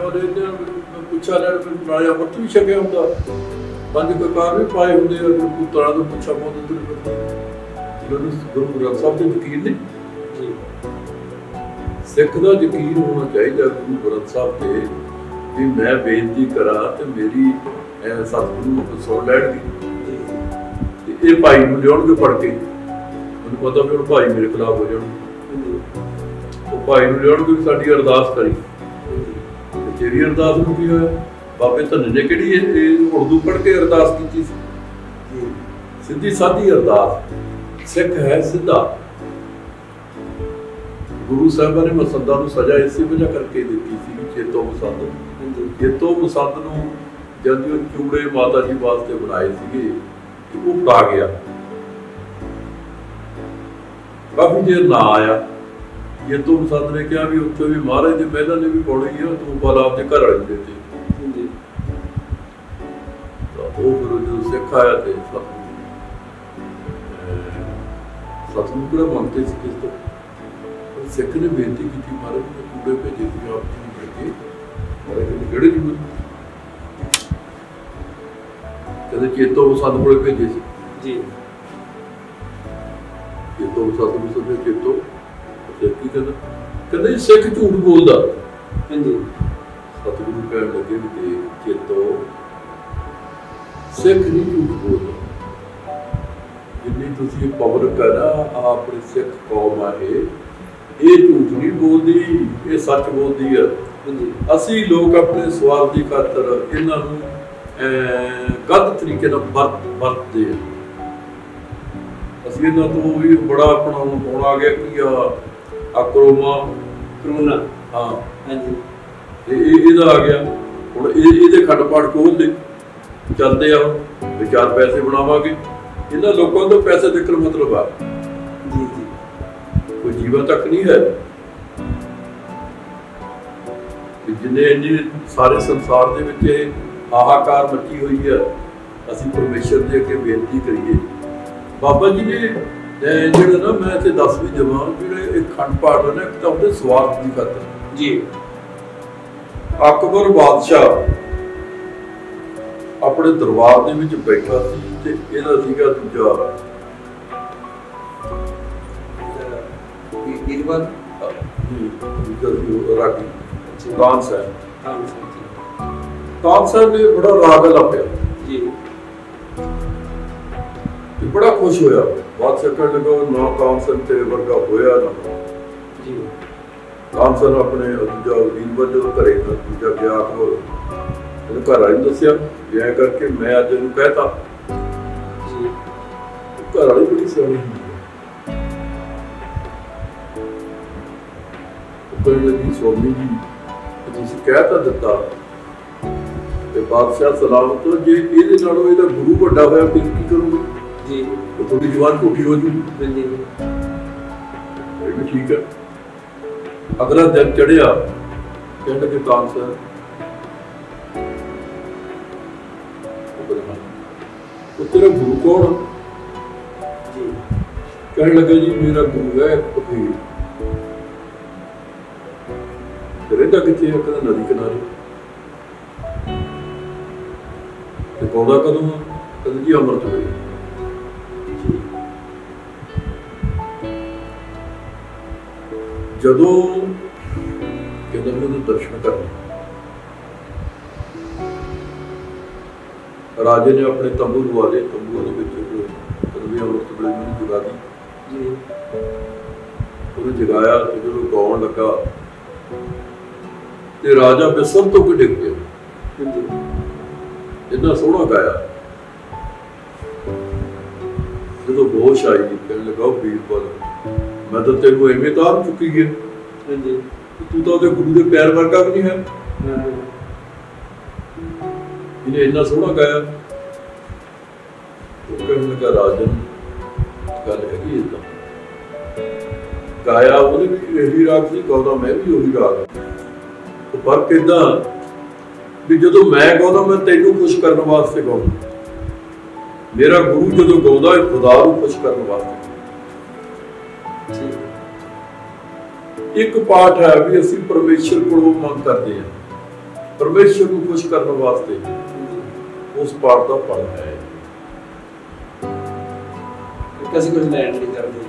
[SPEAKER 2] पुछा लैण नाले अमृत भी छकिया हुंदा, पंज ककार भी पाए हुंदे आ, भूतां तो पुछा पाउंदे इन्हां गुरु ग्रंथ साहिब ते यकीन नहीं जी। सिख दा यकीन होना चाहिए गुरु ग्रंथ साहिब ते कि मैं बेनती करा तो मेरी सतगुरु सुन लैणगे, ये भाई नूं लिआउणगे पढ़ के, मैनूं पता भी हुण भाई मेरे खिलाफ हो जाणगे, तो भाई नूं लिआउणगे भी साडी अरदास करी, तेरी अरदास नूं की होया? बाबे धन्ने ने किहड़ी उर्दू पढ़ के अरदास कीती सी, सीधी सादी अरदास। सिख है सीधा, गुरु साहिबां ने मसंदां नूं सज़ा इसी वजह करके दित्ती सी कि चेतो मसंद, चेतो मसंद नूं जब जो चूड़े माता जी वास्ते बनाए थे वो उड़ा गया, काफी देर ना आया। ये तो संत ने कहा भी उत्थे भी महाराज जी पहला ने भी पौड़ी है, तू बाला आपके घर वाले देते वो फिर जो सिख आया थे सतगुरु को मंगते थे किस तो सिख ने बेनती की थी महाराज ने चूड़े भेजे थे आप जी करके महाराज ने किहड़े जी कहते चेतो सतगुरु को भेजे जी चेतो सतगुरु से चेतो की कहते सिख झूठ बोलता सतगुरु कह लगे भी चेतो सिख नहीं झूठ बोलता जिन्नी तुसी पब्लिक है ना अपनी सिख कौम है ये झूठ नहीं बोलती ये सच बोलती है। असी लोग अपने स्वार्थ की खातर इन्हां नूं गलत तरीके नाल वरतदे हैं। असी इन्हां तो भी बड़ा अपना होण आ गया कि करोना हाँ इहदा आ गया हुण इहदे खंड पाठ खोल दे चलते आ विचार पैसे बनावांगे इन्हां लोगों को पैसे देकर मतलब आ जी जी कोई जीवन तक नहीं है जिन्हें सारे संसार दे विच हाहाकार मची हुई है। असी परमेश्वर दे अगे बेनती करिए बाबा जी ने ਜਿਹੜਾ ਨਾ मैं इत्थे दस भी देवां ਜਿਹੜੇ एक खंड पाठ है ना एक तो उहदे स्वार्थ की खातर जी अकबर बादशाह अपने दरबार दे विच बैठा सी ते इहदा सीगा दूजा वीरवार रागी कान साहब ने बड़ा राग लाया जी बड़ा खुश होया बादशाह कहने लगा ना कामसन तेरे वर्गा होया ना जी कामसन अपने दूजा वीरवार जो घरे दूजा गया घर वाली दसिया ऐ करके मैं अज इहनूं कहता घर वाली बड़ी सियाणी कहने लगी स्वामी जी तुसीं कह तां दित्ता ते बादशाह सलामत जे इहदे नालों इहदा गुरु वड्डा होया फिर की करूंगा जी तो थोड़ी जवान झूठी हो जूगी ठीक है। अगला दिन चढ़िया कहने लगे कामसन तेरा गुरु कौन जी कहने लगे जी मेरा गुरु है फकीर रहता कितने कहता नदी किनारे पौधा कदों कहते जी अमृत वेले जदों कहते मैं दर्शन करने राजे ने अपने तंबू लुआ ले तंबू भी अमृत वेले मैंने जगा दी जी उन्हें जगाया तो जो गाउन लगा ते राजा बिस्तर तो भी डिग गया इतना सोहना गाया जो होश आई कहने लगा वीरबल मैं तो तेरे को इवें तार चुकी है तू तो गुरु के पैर वर्गा भी नहीं है इन्हें इतना सोहना गाया कहने लगा राजन गल हैगी इदा गाया वो भी यही राग से गाँदा मैं भी वही राग तो फर्क इदा भी जो मैं गाँदा मैं तेनू खुश करने वास्ते गाँदा मेरा गुरु जो गाँदा है खुदा को खुश करने वास्ते। एक पाठ है भी असी परमेश्वर को मंग करते हैं परमेश्वर को खुश करने वास्ते उस पाठ का फल है
[SPEAKER 1] किसी कुछ लैंड नहीं करते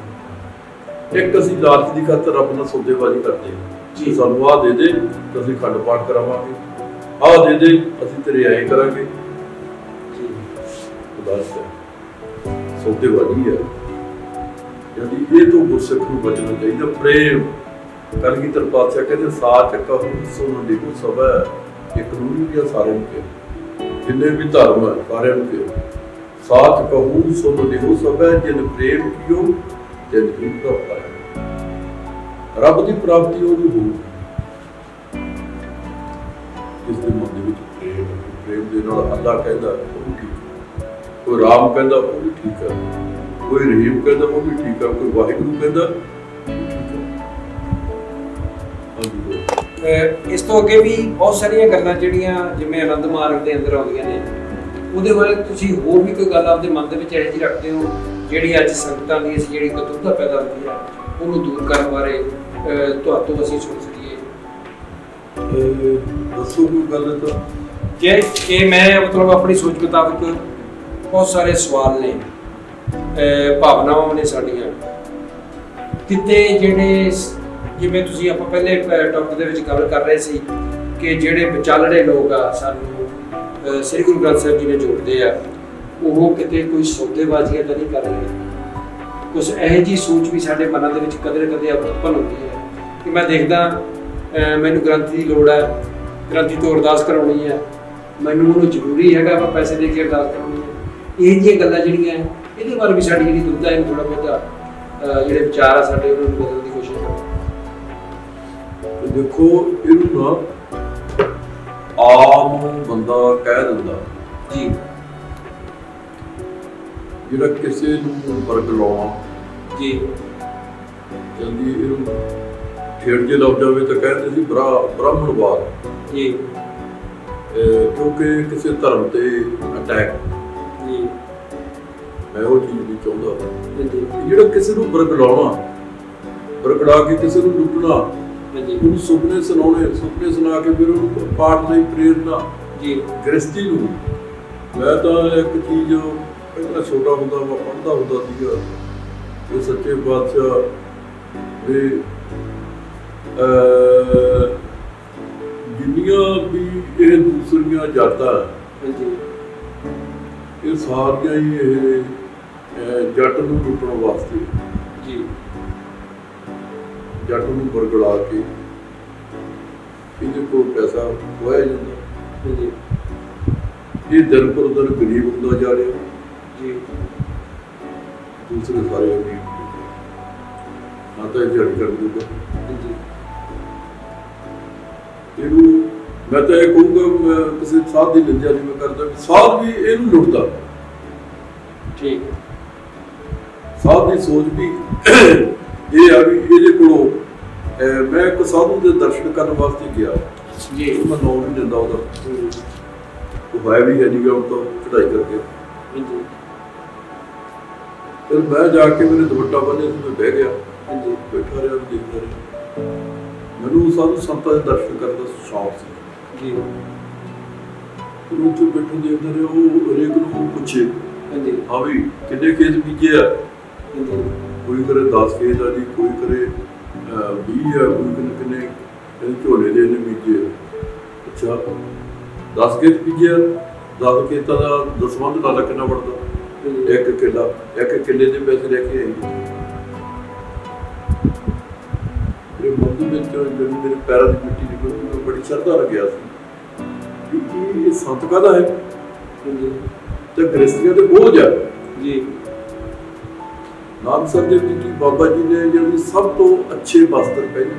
[SPEAKER 2] एक असी लालच की खातर अपना सौदेबाजी करते हैं जी सानू आ दे दे तो असी खंड पाठ करावांगे आ दे दे असी तेरे ऐ करांगे जी बस सौदेबाजी है यदि ये तो गुरसिख नूं बचना चाहिए प्रेम कलगीधर पातशाह कहते साच कहूं सुन देखो सब एक नूं या सारे नूं जिन्ने भी धर्म है सारे नूं साच कहूं सुन देखो सब जिन प्रेम कियो जिन की प्राप्त रब की प्राप्ति हो जिसके मन के प्रेम ਦੇ ਨਾਲ ਅੱਲਾ ਕਹਿੰਦਾ ਉਹ ਵੀ ਠੀਕ, ਕੋਈ ਰਾਮ ਕਹਿੰਦਾ ਉਹ ਵੀ ਠੀਕ ਹੈ, ਕੋਈ ਰਹੀਮ ਕਹਿੰਦਾ ਉਹ ਵੀ ਠੀਕ ਹੈ, ਕੋਈ ਵਾਹਿਗੁਰੂ ਕਹਿੰਦਾ।
[SPEAKER 1] ਇਸ ਤੋਂ ਅੱਗੇ ਵੀ ਬਹੁਤ ਸਾਰੀਆਂ ਗੱਲਾਂ ਜਿਹੜੀਆਂ ਜਿਵੇਂ ਆਨੰਦ ਮਾਰਗ ਦੇ ਅੰਦਰ ਆਉਂਦੀਆਂ ਨੇ, ਉਹਦੇ ਬਾਰੇ ਤੁਸੀਂ ਹੋਰ ਵੀ ਕੋਈ ਗੱਲ ਆਪਦੇ ਮਨ ਦੇ ਵਿੱਚ ਇਹੋ ਜਿਹੀ ਰੱਖਦੇ ਹੋ ਜਿਹੜੀ ਅੱਜ ਸੰਗਤਾਂ ਦੀ ਜਿਹੜੀ ਕਤੂਤਾ ਪੈਦਾ ਹੁੰਦੀ ਹੈ ਉਹਨੂੰ ਦੂਰ ਕਰਨ ਬਾਰੇ ਤੁਹਾਤੋਂ ਅਸੀਂ ਸੁਣ ਸਕੀਏ?
[SPEAKER 2] ਦੱਸੋ ਕੋਈ ਗੱਲ ਤਾਂ।
[SPEAKER 1] ਜੇ ਇਹ ਮੈਂ ਮਤਲਬ ਆਪਣੀ ਸੋਚ ਮੁਤਾਬਕ ਬਹੁਤ ਸਾਰੇ ਸਵਾਲ ਨੇ, ਭਾਵਨਾਵਾਂ ਨੇ ਸਾਡੀਆਂ ਕਿਤੇ ਜਿਹੜੇ ਜਿਵੇਂ ਤੁਸੀਂ ਆਪਾਂ ਪਹਿਲੇ ਟੌਪਿਕ ਦੇ ਵਿੱਚ ਗੱਲ ਕਰ ਰਹੇ ਸੀ ਕਿ ਜਿਹੜੇ ਵਿਚਾਲੜੇ ਲੋਕ ਆ ਸਾਨੂੰ ਸ੍ਰੀ ਗੁਰੂ ਗ੍ਰੰਥ ਸਾਹਿਬ ਜੀ ਨੇ ਜੋੜਦੇ ਆ, ਉਹ ਕਿਤੇ ਕੋਈ ਸੌਦੇਬਾਜ਼ੀਆਂ ਤਾਂ ਨਹੀਂ ਕਰ ਰਹੇ। ਕੁਛ ਇਹੋ ਜਿਹੀ ਸੋਚ ਵੀ ਸਾਡੇ ਮਨਾਂ ਦੇ ਵਿੱਚ ਕਦੇ ਕਦੇ ਉਤਪੰਨ ਹੁੰਦੀ ਹੈ ਕਿ ਮੈਂ ਦੇਖਦਾ ਮੈਨੂੰ ਗ੍ਰੰਥ ਦੀ ਲੋੜ ਹੈ, ਗ੍ਰੰਥੀ ਤੋਂ ਅਰਦਾਸ ਕਰਾਉਣੀ ਹੈ, ਮੈਨੂੰ ਉਹਨੂੰ ਜ਼ਰੂਰੀ ਹੈਗਾ ਆਪਾਂ ਪੈਸੇ ਦੇ ਕੇ ਅਰਦਾਸ ਕਰਾਉਣੀ ਹੈ। ਇਹ ਜਿਹੀਆਂ ਗੱਲਾਂ ਜਿਹੜੀਆਂ ਇਹਦੇ ਬਾਰੇ ਵੀ ਸਾਡੀ ਜਿਹੜੀ ਦੁਬਿਧਾ ਹੈ ਥੋੜ੍ਹਾ ਬਹੁਤਾ ਜਿਹੜੇ ਵਿਚਾਰ ਆ ਸਾਡੇ ਉਹਨਾਂ ਨੂੰ ਬਦਲਣ ਦੀ ਕੋਸ਼ਿਸ਼ ਕਰੋ।
[SPEAKER 2] ਦੇਖੋ ਇਹਨੂੰ ਨਾ ਆਮ ਬੰਦਾ ਕਹਿ ਦਿੰਦਾ
[SPEAKER 1] ਜੀ,
[SPEAKER 2] ਜਿਹੜਾ ਕਿਸੇ ਨੂੰ ਵਰਗ ਲਾਉਣਾ
[SPEAKER 1] ਜੀ
[SPEAKER 2] ਜਾਂਦੀ ਇਹਨੂੰ ਠੇੜ ਜੇ ਲੱਗ ਜਾਵੇ ਤਾਂ ਕਹਿੰਦੇ ਸੀ ਬ੍ਰਾਹਮਣਵਾਦ
[SPEAKER 1] ਜੀ,
[SPEAKER 2] ਕਿਉਂਕਿ ਕਿਸੇ ਧਰਮ ਤੇ ਅਟੈਕ
[SPEAKER 1] ਜੀ,
[SPEAKER 2] ਮੈਂ ਉਹ ਚੀਜ਼ ਨਹੀਂ ਚਾਹੁੰਦਾ। ਜਿਹੜਾ ਕਿਸੇ ਨੂੰ ਵਰਗ ਲਾਉਣਾ, ਵਰਗੜਾ ਕੇ ਕਿਸੇ ਨੂੰ ਲੁੱਟਣਾ, ਉਹਨੂੰ ਸੁਪਨੇ ਸੁਣਾਉਣੇ, ਸੁਪਨੇ ਸੁਣਾ ਕੇ ਫਿਰ ਉਹਨੂੰ ਪਾਠ ਲਈ ਪ੍ਰੇਰਨਾ
[SPEAKER 1] ਜੀ, ਗ੍ਰਸਤੀ
[SPEAKER 2] ਨੂੰ। ਮੈਂ ਤਾਂ ਇੱਕ ਚੀਜ਼ ਪਹਿਲਾਂ ਛੋਟਾ ਹੁੰਦਾ ਮੈਂ ਪੜ੍ਹਦਾ ਹੁੰਦਾ ਸੀਗਾ ਕਿ ਸੱਚੇ ਪਾਤਸ਼ਾਹ ਵੀ ਜਿੰਨੀਆਂ ਵੀ ਇਹ ਦੂਸਰੀਆਂ ਜਾਤਾਂ ਇਹ ਸਾਰੀਆਂ ਹੀ ਇਹ ਜੱਟ ਨੂੰ ਲੁੱਟਣ ਵਾਸਤੇ
[SPEAKER 1] ਜੀ,
[SPEAKER 2] ਜੱਟ ਨੂੰ ਵਰਗਲਾ ਕੇ ਇਹਦੇ ਕੋਲ ਪੈਸਾ ਖੋਇਆ ਜਾਂਦਾ
[SPEAKER 1] ਜੀ,
[SPEAKER 2] ਇਹ ਦਿਨ ਪਰ ਦਿਨ ਗਰੀਬ ਹੁੰਦਾ ਜਾ ਰਿਹਾ
[SPEAKER 1] ਜੀ,
[SPEAKER 2] ਦੂਸਰੇ ਸਾਰੇ ਗਰੀਬ ਨਾ ਤਾਂ ਇਹ ਜੜ ਕਰ ਦੂਗਾ
[SPEAKER 1] ਜੀ।
[SPEAKER 2] ਇਹਨੂੰ ਮੈਂ ਤਾਂ ਇਹ ਕਹੂੰਗਾ ਕਿਸੇ ਸਾਧ ਦੀ ਨਿੰਦਿਆ ਨਹੀਂ ਮੈਂ ਕਰਦਾ, ਸਾਧ ਵੀ ਇਹਨੂੰ ਲੁੱਟਦਾ।
[SPEAKER 1] ਠੀਕ,
[SPEAKER 2] ਸਾਧ ਦੀ ਸੋਚ ਵੀ ਇਹ ਆ ਵੀ ਇਹਦੇ ਕੋਲੋਂ ਮੈਂ ਇੱਕ ਸਾਧੂ ਦੇ ਦਰਸ਼ਨ ਕਰਨ ਵਾਸਤੇ ਗਿਆ
[SPEAKER 1] ਜੀ,
[SPEAKER 2] ਮੈਂ ਨਾਮ ਨਹੀਂ ਦਿੰਦਾ ਉਹਦਾ, ਉਹ ਹੈ ਵੀ ਹੈ ਨਹੀਂ ਗਿਆ ਤਾਂ ਚੜਾਈ ਕਰਕੇ। ਫਿਰ ਮੈਂ ਜਾ ਕੇ ਮੇਰੇ ਦੁਪੱਟਾ ਬੰਨ੍ਹਿਆ ਸੀ, ਮੈਂ ਬਹਿ ਗਿਆ, ਬੈਠਾ ਰਿਹਾ, ਦੇਖਦਾ ਰਿਹਾ। ਮੈਨੂੰ ਸਾਧੂ ਸੰਤਾਂ ਦੇ ਦਰਸ਼ਨ ਕਰਨ ਦਾ ਸ਼ੌਕ ਸੀ
[SPEAKER 1] ਜੀ।
[SPEAKER 2] ਉੱਥੇ ਬੈਠੇ ਦੇਖਦਾ ਰਿਹਾ, ਉਹ ਹਰੇਕ ਨੂੰ ਪੁੱਛੇ ਹਾਂ ਵੀ ਕਿੰਨੇ ਖੇਤ ਬੀਜੇ ਆ, ਕੋਈ ਕਰੇ 10 ਖੇਤ ਆ ਜੀ, ਕੋਈ ਕਰੇ 20 ਆ, ਕੋਈ ਕਿੰਨੇ ਝੋਲੇ ਦੇ ਨੇ ਬੀਜੇ। ਅੱਛਾ 10 ਖੇਤ ਬੀਜੇ, 10 ਖੇਤਾਂ ਦਾ ਦਸਵੰਧ ਲਾ ਕਿੰਨਾ ਬਣਦਾ? ਇੱਕ ਕਿੱਲਾ, ਇੱਕ ਕਿੱਲੇ ਦੇ ਪੈਸੇ ਲੈ ਕੇ ਆਈ। ਮੇਰੇ ਮਨ ਦੇ ਵਿੱਚ ਜਦੋਂ ਮੇਰੇ ਪੈਰਾਂ ਦੀ ਮਿੱਟੀ ਨਿਕਲੀ, ਮੈਨੂੰ ਬੜੀ ਸ਼ਰਧਾ ਲੱਗਿਆ ਸੀ ਕਿ ਇਹ ਸੰਤ ਕਾਹਦਾ ਹੈ ਤੇ ਗ੍ਰਸਤੀਆਂ ਤੇ ਬੋਝ ਆ
[SPEAKER 1] ਜੀ।
[SPEAKER 2] ਨਾਨਕ ਸਾਹਿਬ ਦੇ ਵਿੱਚ ਬਾਬਾ ਜੀ ਨੇ ਜਿਹੜੀ ਸਭ ਤੋਂ ਅੱਛੇ ਵਸਤਰ ਪਹਿਨੇ